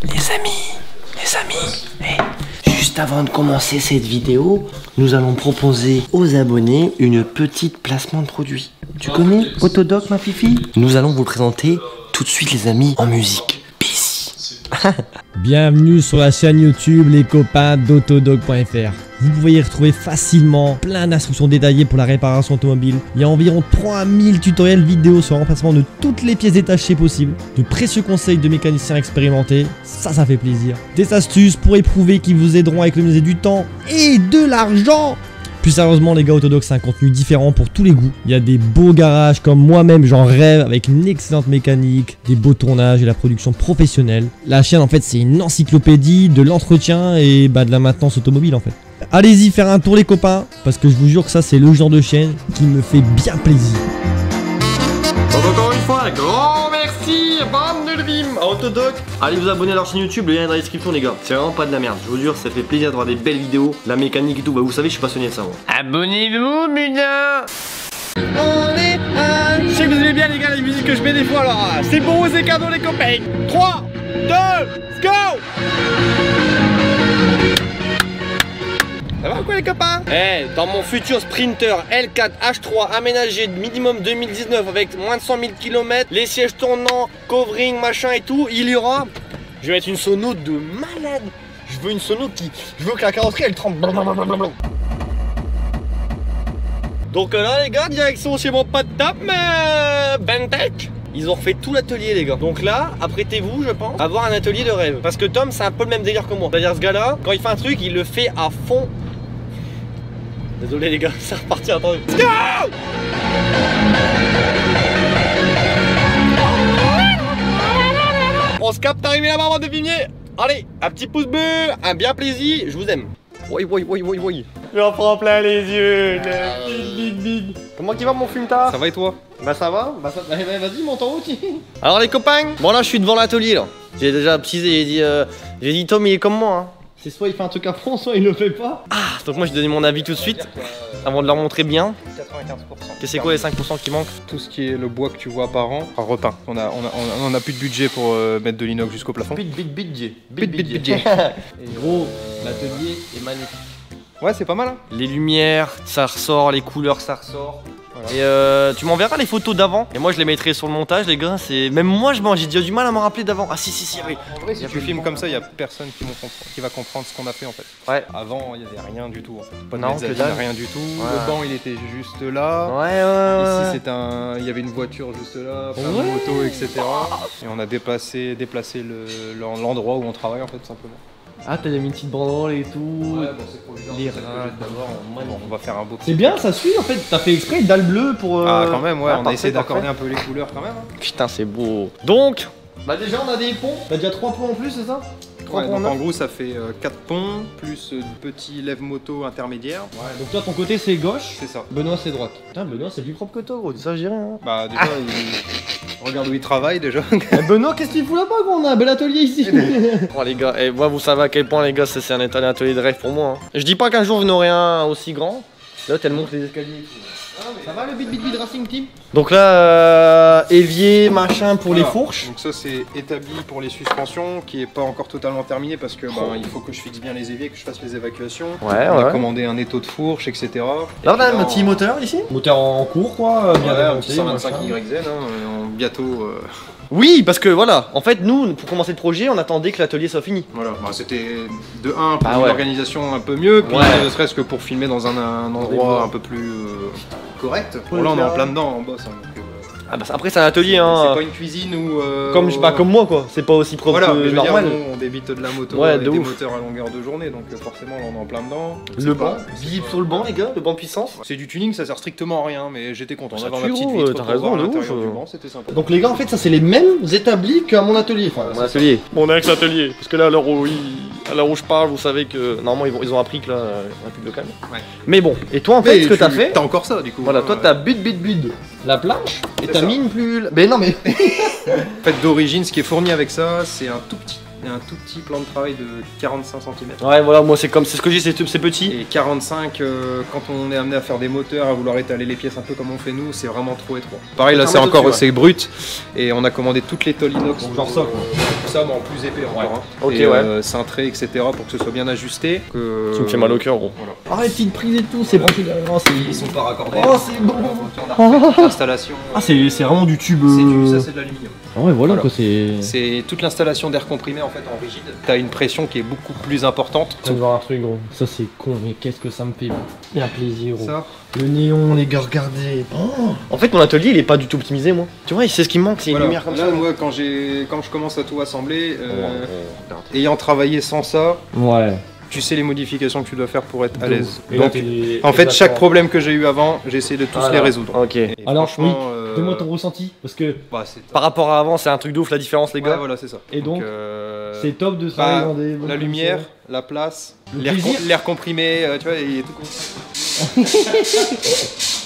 Les amis, juste avant de commencer cette vidéo, nous allons proposer aux abonnés une petite placement de produit. Tu connais Autodoc, ma fifi? Nous allons vous le présenter tout de suite, les amis, en musique. Peace. Bienvenue sur la chaîne YouTube les copains d'Autodoc.fr. Vous pouvez y retrouver facilement plein d'instructions détaillées pour la réparation automobile. Il y a environ 3000 tutoriels vidéo sur le remplacement de toutes les pièces détachées possibles. De précieux conseils de mécaniciens expérimentés, ça fait plaisir. Des astuces pour éprouver qui vous aideront à économiser du temps et de l'argent. Plus sérieusement les gars, Autodoc c'est un contenu différent pour tous les goûts. Il y a des beaux garages comme moi-même j'en rêve, avec une excellente mécanique, des beaux tournages et la production professionnelle. La chaîne en fait c'est une encyclopédie de l'entretien et de la maintenance automobile en fait. Allez-y faire un tour les copains, parce que je vous jure que ça c'est le genre de chaîne qui me fait bien plaisir. Donc encore une fois, grand merci, bande de dream à Autodoc. Allez vous abonner à leur chaîne YouTube, le lien est dans la description les gars. C'est vraiment pas de la merde, je vous jure, ça fait plaisir de voir des belles vidéos, la mécanique et tout. Bah vous savez, je suis passionné de ça moi. Abonnez-vous, putain. Je sais que vous aimez bien les gars les musiques que je mets des fois, alors c'est bon, c'est cadeau les copains. 3, 2, go. Ça va quoi les copains? Dans mon futur Sprinter L4 H3 aménagé de minimum 2019 avec moins de 100 000 km, les sièges tournants, covering, machin et tout, il y aura... Je vais mettre une sono de malade. Je veux une sono qui... Je veux que la carrosserie elle tremble. Donc là les gars, direction chez mon pote Tom, Bentech. Ils ont refait tout l'atelier les gars. Donc là, apprêtez-vous je pense, à avoir un atelier de rêve. Parce que Tom c'est un peu le même délire que moi. C'est-à-dire ce gars là, quand il fait un truc, il le fait à fond. Désolé les gars, c'est reparti, attendez. Let's go! On se capte arrivé là-bas avant de filmer. Allez, un petit pouce bleu, un bien plaisir, je vous aime. Oui. J'en prends plein les yeux. Big. Comment qu'il va mon fume-tard? Ça va et toi? Bah ça va, vas-y monte en haut. Alors les copains, bon là je suis devant l'atelier là. J'ai déjà teasé, j'ai dit Tom il est comme moi hein. C'est soit il fait un truc à fond, soit il le fait pas. Ah, donc moi je donné mon avis tout de suite, avant de leur montrer bien. 95%. Que c'est quoi les 5% qui manquent? Tout ce qui est le bois que tu vois apparent, repeint. On a plus de budget pour mettre de l'inox jusqu'au plafond. Budget. Et gros, l'atelier est magnifique. Ouais, c'est pas mal hein. Les lumières, ça ressort, les couleurs, ça ressort. Voilà. Et tu m'enverras les photos d'avant. Et moi je les mettrai sur le montage les gars. C'est même moi j'ai déjà du mal à me rappeler d'avant. Ah si oui. En vrai si tu filmes comme ça, il y a personne qui va comprendre ce qu'on a fait en fait. Ouais. Avant il y avait rien du tout en fait. Pas de non, mezzanine, rien du tout. Ouais. Le banc il était juste là. Ouais. Ici c'était il y avait une voiture juste là, plein de motos, etc. Et on a déplacé l'endroit où on travaille en fait simplement. Ah t'as mis une petite banderole et tout. Ouais bon c'est provisoire. Les d'abord on va faire un beau. C'est bien, ça suit en fait, t'as fait exprès dalle bleue pour... Ah quand même ouais, on a parfait, essayé d'accorder un peu les couleurs quand même hein. Putain c'est beau. Donc Bah déjà on a des ponts, t'as déjà 3 ponts en plus c'est ça? Ouais, donc en gros ça fait 4 ponts plus petit lève moto intermédiaire. Ouais, donc toi ton côté c'est gauche, c'est ça. Benoît c'est droite. Putain Benoît c'est plus propre que toi gros, ça je dirais hein. Bah déjà regarde où il travaille déjà. Benoît qu'est-ce qu'il fout là-bas gros, on a un bel atelier ici. Bon les gars, et moi vous savez à quel point les gars c'est un atelier de rêve pour moi hein. Je dis pas qu'un jour vous n'aurez un aussi grand. Là elle monte les escaliers et tout. Ça va le bid Racing Team? Donc là, évier, machin pour les fourches. Donc ça c'est établi pour les suspensions qui est pas encore totalement terminé parce que il faut que je fixe bien les éviers, que je fasse les évacuations. On a commandé un étau de fourche, etc. Là on a un petit moteur ici. Moteur en cours quoi, bien un petit 125 YZ, hein, bientôt... Oui, parce que voilà, en fait nous, pour commencer le projet, on attendait que l'atelier soit fini. Voilà, bah, c'était de 1 pour une organisation un peu mieux, puis ne serait-ce que pour filmer dans un endroit un peu plus correct. Bon là on est en plein dedans, en boss. Hein, donc, ah bah après c'est un atelier hein. C'est pas une cuisine ou... comme moi quoi, c'est pas aussi propre que normal. Dire, nous, on débite de la moto avec des moteurs à longueur de journée, donc forcément là, on est en plein dedans. Le banc, bip sur le banc les gars, le banc de puissance. C'est du tuning, ça sert strictement à rien, mais j'étais content d'avoir ma petite vitre. T'as raison, du banc, c'était sympa. Donc les gars en fait ça c'est les mêmes établis qu'à mon atelier. Enfin, mon atelier. Mon ex-atelier. Parce que là à l'heure où je parle, vous savez que normalement ils ont appris que là, un plus de calme. Ouais. Mais bon, et toi en fait ce que t'as fait... T'as encore ça du coup. Voilà, toi t'as bud la planche et t'as mis une plus... Mais non mais... En fait d'origine ce qui est fourni avec ça c'est un tout petit et un tout petit plan de travail de 45 cm. Ouais, voilà, moi c'est ce que j'ai, c'est petit. Et 45, quand on est amené à faire des moteurs, à vouloir étaler les pièces un peu comme on fait nous, c'est vraiment trop étroit. Pareil, là c'est encore c'est brut, et on a commandé toutes les tôles inox. Donc, genre ça quoi. Ça, mais en plus épais encore. Hein. Ok, et, ouais. cintré, etc. pour que ce soit bien ajusté. Que... Tu me fais mal au cœur, gros. Voilà. Ah, les petites prises et tout, c'est branché derrière. Ils sont pas raccordés. Oh, c'est bon. L'installation. Ah, c'est vraiment du tube. Ça, c'est de l'aluminium. Ah ouais, voilà Voilà. quoi, c'est. C'est toute l'installation d'air comprimé en fait en rigide. T'as une pression qui est beaucoup plus importante. Tu viens de voir un truc, gros. Ça, c'est con, mais qu'est-ce que ça me fait bien plaisir, gros. Ça. Le néon, les gars, regardez. Oh. En fait, mon atelier il est pas du tout optimisé, moi. Tu vois, c'est ce qui me manque, c'est Voilà. une lumière comme Là, ça. moi, quand je commence à tout assembler, ayant travaillé sans ça, Ouais. tu sais les modifications que tu dois faire pour être à l'aise. Et là, Donc, t'es- en fait, t'es chaque d'accord. problème que j'ai eu avant, j'ai essayé de tous les résoudre. Ok. Et Alors, oui, franchement, donne-moi ton ressenti, parce que bah, c'est Par rapport à avant, c'est un truc de ouf la différence, les ouais, gars. voilà, c'est ça. Et donc, c'est top de bah, travailler dans des bonnes la lumière, conditions. la place, Le l'air plaisir. l'air comprimé, tu vois, il est tout con.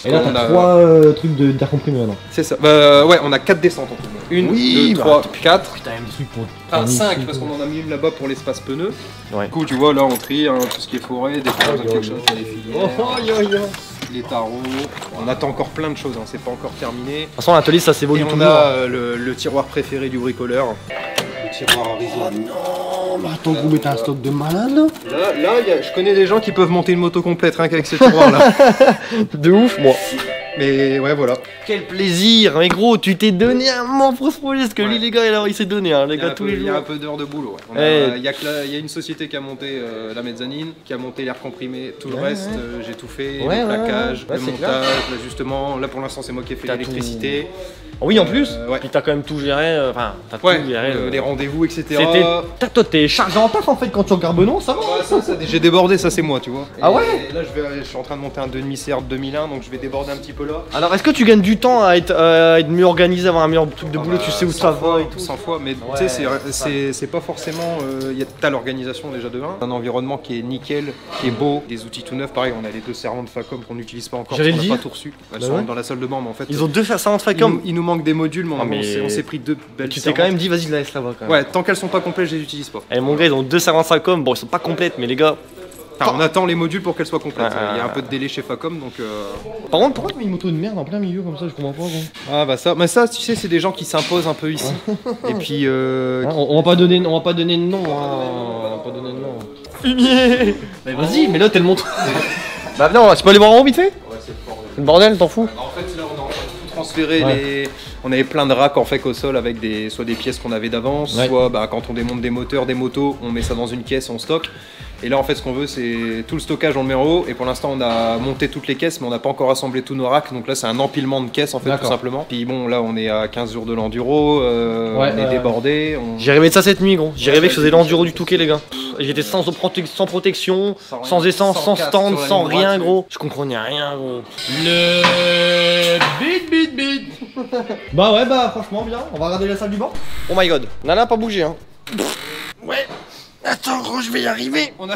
Et là, on t'as a- 3 trucs d'air comprimé maintenant. C'est ça. Bah, ouais, on a 4 descentes en tout. 1, Oui, 2, bah, 3, 4. Putain, un truc pour. Enfin 5 parce qu'on en a mis une là-bas pour l'espace pneu. Ouais. Du coup tu vois là on trie hein, tout ce qui est forêt, des fois quelque chose, il y a les filières, les tarots. On attend encore plein de choses, hein, c'est pas encore terminé. De toute façon, l'atelier ça s'évolue Et on toujours. a le tiroir préféré du bricoleur. Le tiroir à résine. Non, mais attends, vous mettez un stock de malade là. Là je connais des gens qui peuvent monter une moto complète rien qu'avec ce tiroir là. De ouf, moi. Mais ouais voilà. Quel plaisir, mais gros, tu t'es donné un moment pour ce projet, parce que Ouais. lui, les gars, il s'est donné, hein, les Il y a gars, un tous peu- les il y a un jours. peu d'heures de boulot. Ouais. Eh. Il y a une société qui a monté la mezzanine, qui a monté l'air comprimé, tout le Ouais, reste, ouais. j'ai tout fait, Ouais, le ouais, plaquage, ouais. le Ouais, c'est montage, l'ajustement. Là pour l'instant c'est moi qui ai fait T'as l'électricité. Oui, en plus, ouais. puis t'as quand même tout géré, enfin, t'as Ouais, tout géré. les rendez-vous, etc. C'était. Toi, t'es chargé en taf en fait quand tu regardes Benon, ça va. Ouais, j'ai débordé, ça c'est moi, tu vois. Ah ouais. Et là je suis en train de monter un demi-CR de 2001, donc je vais déborder un petit peu là. Alors, est-ce que tu gagnes du temps à être mieux organisé, avoir un meilleur truc de boulot, tu sais où ça va et tout 100 fois, mais Ouais, tu sais, c'est pas forcément. T'as l'organisation déjà de 1, un environnement qui est nickel, qui est beau, des outils tout neufs. Pareil, on a les 2 servants de Facom qu'on n'utilise pas encore, J'allais parce qu'on n'a le pas tout reçu. Elles Bah sont ouais. dans la salle de bain, mais en fait. Ils ont deux servants de il, Facom. il nous manque des modules, mais, Ah, mais on s'est pris 2 belles Tu t'es quand même dit, vas-y, laisse là-bas quand même. Ouais, tant qu'elles sont pas complètes, je les utilise pas. Et mon gars, ils ont deux servants de Facom, bon, ils sont pas complètes, mais les gars. Enfin, on attend les modules pour qu'elles soient complètes. Ouais, Il y a un peu de délai chez Facom, donc. Par contre, pourquoi Pourquoi tu mets une moto de merde en plein milieu comme ça? Je comprends pas, gros. Ah bah ça, mais ça, tu sais, c'est des gens qui s'imposent un peu ici. Et puis. Hein, on va pas donner de nom, hein. On va pas donner de nom. fumier. Mais vas-y, mais là t'es le montre. Bah, viens, tu peux aller voir en haut vite fait. Ouais, c'est le bordel. Le bordel, t'en fous. En fait, là, on est en train de tout transférer. Ouais. On avait plein de racks en fait au sol avec soit des pièces qu'on avait d'avance, Ouais. soit bah, quand on démonte des moteurs, des motos, on met ça dans une caisse, on stocke. Et là, en fait, ce qu'on veut, c'est tout le stockage, on le met en haut. Et pour l'instant, on a monté toutes les caisses, mais on n'a pas encore assemblé tous nos racks. Donc là, c'est un empilement de caisses, en fait, tout D'accord. simplement. Puis bon, là, on est à 15 jours de l'enduro, on est débordé. J'ai rêvé de ça cette nuit, gros. J'ai rêvé que je faisais l'enduro du Touquet, les gars. Et j'étais sans protection, sans essence, sans casque stand, sur la sans ligne rien, droite, gros. Je comprenais rien, gros. Le beat. Bah ouais, bah franchement bien. On va regarder la salle du banc. Oh my god. Nana, pas bougé, hein. Ouais. Attends, gros, je vais y arriver. On a...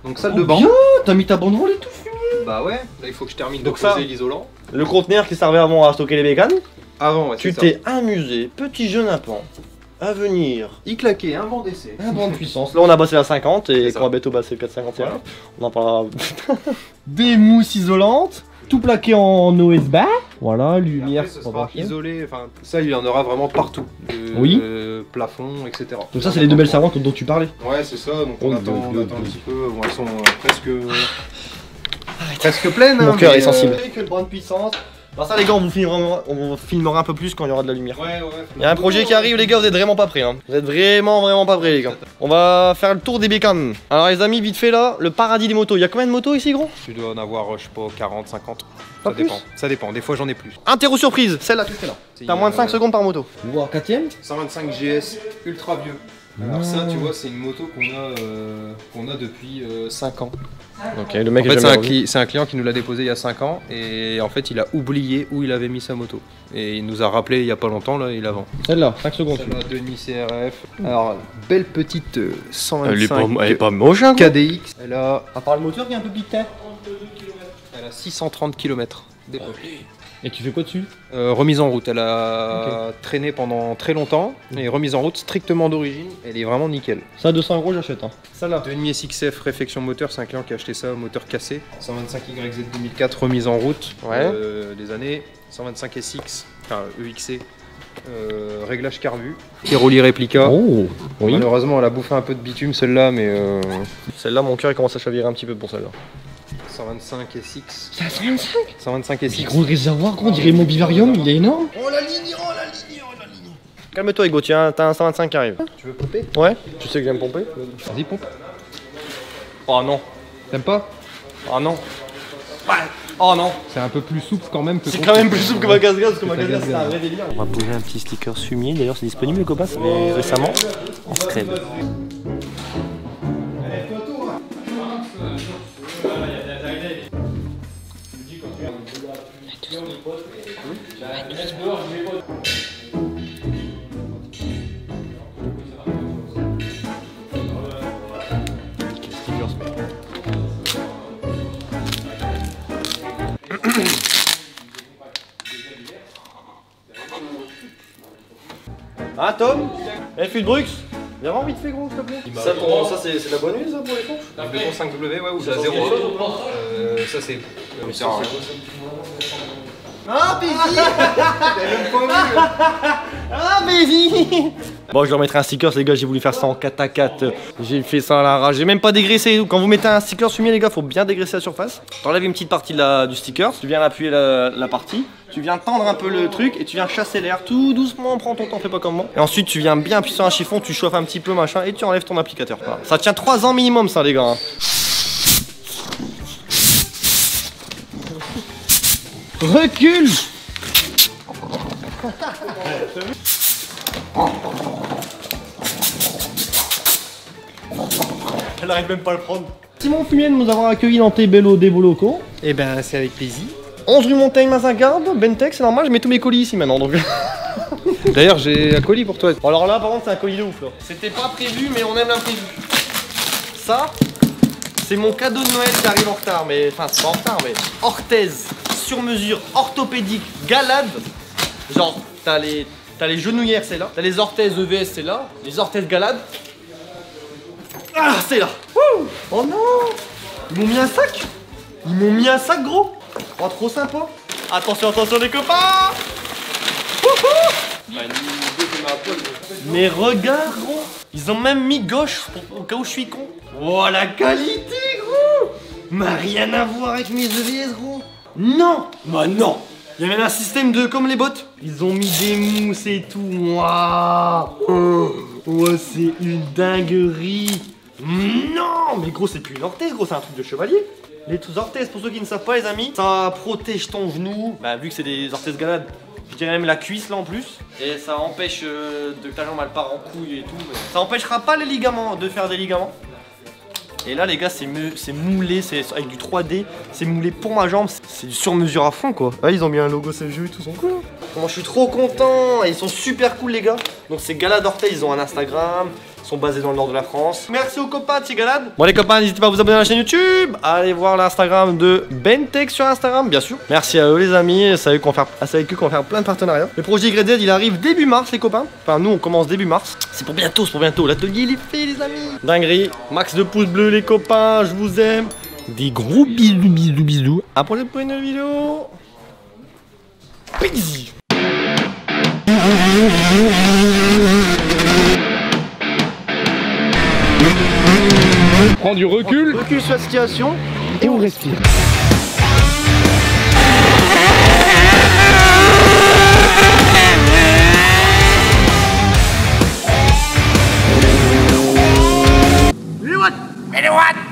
Donc salle de banc. Bien, t'as mis ta banderole et tout. Bah ouais, là il faut que je termine de Donc ça- poser l'isolant. Le conteneur qui servait avant à stocker les bécanes. Avant, ouais, Tu c'est ça. t'es amusé, petit jeune apprend, à venir. Il claquait, un banc d'essai. Un banc de puissance. Là, on a bossé la 50 et C'est ça. quand Beto bassé le 451. Voilà. On en parlera. Des mousses isolantes. Tout plaqué en OSB. Voilà, Et lumière. après, ce pour sera brancher. isolé, enfin ça il y en aura vraiment partout. Oui. Plafond, etc. Donc ça c'est les deux belles servantes dont tu parlais. Ouais c'est ça, donc Oh, on attend un deux. petit peu, bon, elles sont presque pleines. Mon hein, cœur mais, est sensible. Que le bras de puissance. Bah ça les gars, on filmera un peu plus quand il y aura de la lumière. Ouais. Il y a un projet qui arrive les gars, vous êtes vraiment pas prêts hein. Vous êtes vraiment pas prêts les gars. On va faire le tour des bécanes. Alors les amis, vite fait là, le paradis des motos. Il y a combien de motos ici gros? Tu dois en avoir, je sais pas, 40, 50. Pas Ça plus dépend. Ça dépend, des fois j'en ai plus. Interro surprise, celle-là tu fais là. T'as moins de 5 secondes par moto. Voir 4ème. 125 GS, ultra vieux. Alors ça tu vois c'est une moto qu'on a depuis 5 ans. Ok, le mec En fait, est jamais revenu. c'est un client qui nous l'a déposé il y a 5 ans et en fait il a oublié où il avait mis sa moto. Et il nous a rappelé il y a pas longtemps, là il a vendu. Celle-là, 5 secondes. Celle-là, demi CRF. Alors, belle petite 125 moche hein, gros. KDX. Elle a À part le moteur qui est un peu piqué. Elle a 630 km. Et tu fais quoi dessus? Remise en route, elle a traîné pendant très longtemps et remise en route strictement d'origine, elle est vraiment nickel. Ça 200 €, j'achète. Hein. Ça là. 2,5 SXF réflexion moteur, c'est un client qui a acheté ça, moteur cassé. 125 YZ 2004 remise en route, Ouais. des années. 125 SX, enfin EXC, réglage carbu. Tiroli réplica. Oh, oui. Malheureusement, elle a bouffé un peu de bitume celle-là, mais Celle-là, mon cœur il commence à chavirer un petit peu pour celle-là. 125 SX. 125. 125 SX. Gros réservoir, gros, on dirait mon vivarium, il est énorme. Oh la ligne, oh la ligne, oh la ligne. Calme-toi, Hugo, tiens, t'as un 125 qui arrive. Tu veux pomper? Ouais, tu sais que j'aime pomper. Vas-y, pompe. Oh non. T'aimes pas? Oh non. Ouais. Oh non. C'est un peu plus souple quand même que C'est ton quand même truc. plus souple que ma casse-gaz, parce que ma ta casse-gaz c'est un casse-gaz. vrai délire. On va poser un petit sticker fumier, d'ailleurs c'est disponible les copains, c'est récemment en scred. Hein Tom? Eh Fut de Brux? Viens voir vite fait gros s'il te plaît. Ça, c'est la bonne huile ça pour les fourches? Le béton 5W, ouais, ou la 0. Ça c'est. Ah Bézi. Ah Bézi. Bon je leur mettrai un sticker les gars, j'ai voulu faire ça en 4x4. J'ai fait ça à la rage, j'ai même pas dégraissé. Quand vous mettez un sticker fumier les gars, faut bien dégraisser la surface. T'enlèves une petite partie du sticker, tu viens appuyer la partie. Tu viens tendre un peu le truc et tu viens chasser l'air tout doucement, prends ton temps, fais pas comme moi. Et ensuite tu viens bien appuyer sur un chiffon, tu chauffes un petit peu machin et tu enlèves ton applicateur. Voilà. Ça tient 3 ans minimum ça les gars. Hein. Recule. Elle arrive même pas à le prendre. Simon Fumier de nous avoir accueillis dans tes beaux locaux. Eh ben, c'est avec plaisir. 11 rue Montaigne, Mazingarde, Bentec, c'est normal, je mets tous mes colis ici maintenant donc. D'ailleurs, j'ai un colis pour toi. Alors là, par contre, c'est un colis de ouf là. C'était pas prévu, mais on aime l'imprévu. Ça, c'est mon cadeau de Noël qui arrive en retard, mais enfin, c'est pas en retard, mais orthèse, sur mesure, orthopédique, galade. Genre, t'as les genouillères, c'est là. T'as les orthèses EVS, c'est là. Les orthèses galade. Ah, c'est là. Wouh. Oh non. Ils m'ont mis un sac. Ils m'ont mis un sac gros. Oh, trop sympa. Attention, attention les copains. Wouhou. Mais regarde gros. Ils ont même mis gauche au cas où je suis con. Oh la qualité gros. Mais rien à voir avec mes EVS gros. Non. Bah non. Il y a même un système de comme les bottes. Ils ont mis des mousses et tout. Waouh. Oh, c'est une dinguerie. Non. Mais gros c'est plus une orthèse gros, c'est un truc de chevalier. Les orthèses, pour ceux qui ne savent pas les amis, ça protège ton genou. Bah vu que c'est des orthèses galades, je dirais même la cuisse là en plus. Et ça empêche que ta jambe elle part en couille et tout. Mais ça empêchera pas les ligaments de faire des ligaments. Et là les gars c'est moulé, c'est avec du 3D, c'est moulé pour ma jambe, c'est du sur-mesure à fond quoi. Ouais, ils ont mis un logo CGE et tout, son cool. Moi je suis trop content, et ils sont super cool les gars. Donc c'est Galade Orthèse, ils ont un Instagram. Sont basés dans le nord de la France. Merci aux copains de chez Galade. Bon les copains, n'hésitez pas à vous abonner à la chaîne YouTube. Allez voir l'Instagram de Bentec sur Instagram, bien sûr. Merci à eux les amis, c'est avec eux qu'on va faire plein de partenariats. Le projet YZ il arrive début mars les copains. Enfin nous on commence début mars. C'est pour bientôt, L'atelier il est fait les amis. Dinguerie. Max de pouces bleus les copains, je vous aime. Des gros bisous. À pour une prochaine vidéo. Peace. Prends du recul. Recul sur la situation et on respire. Les watts.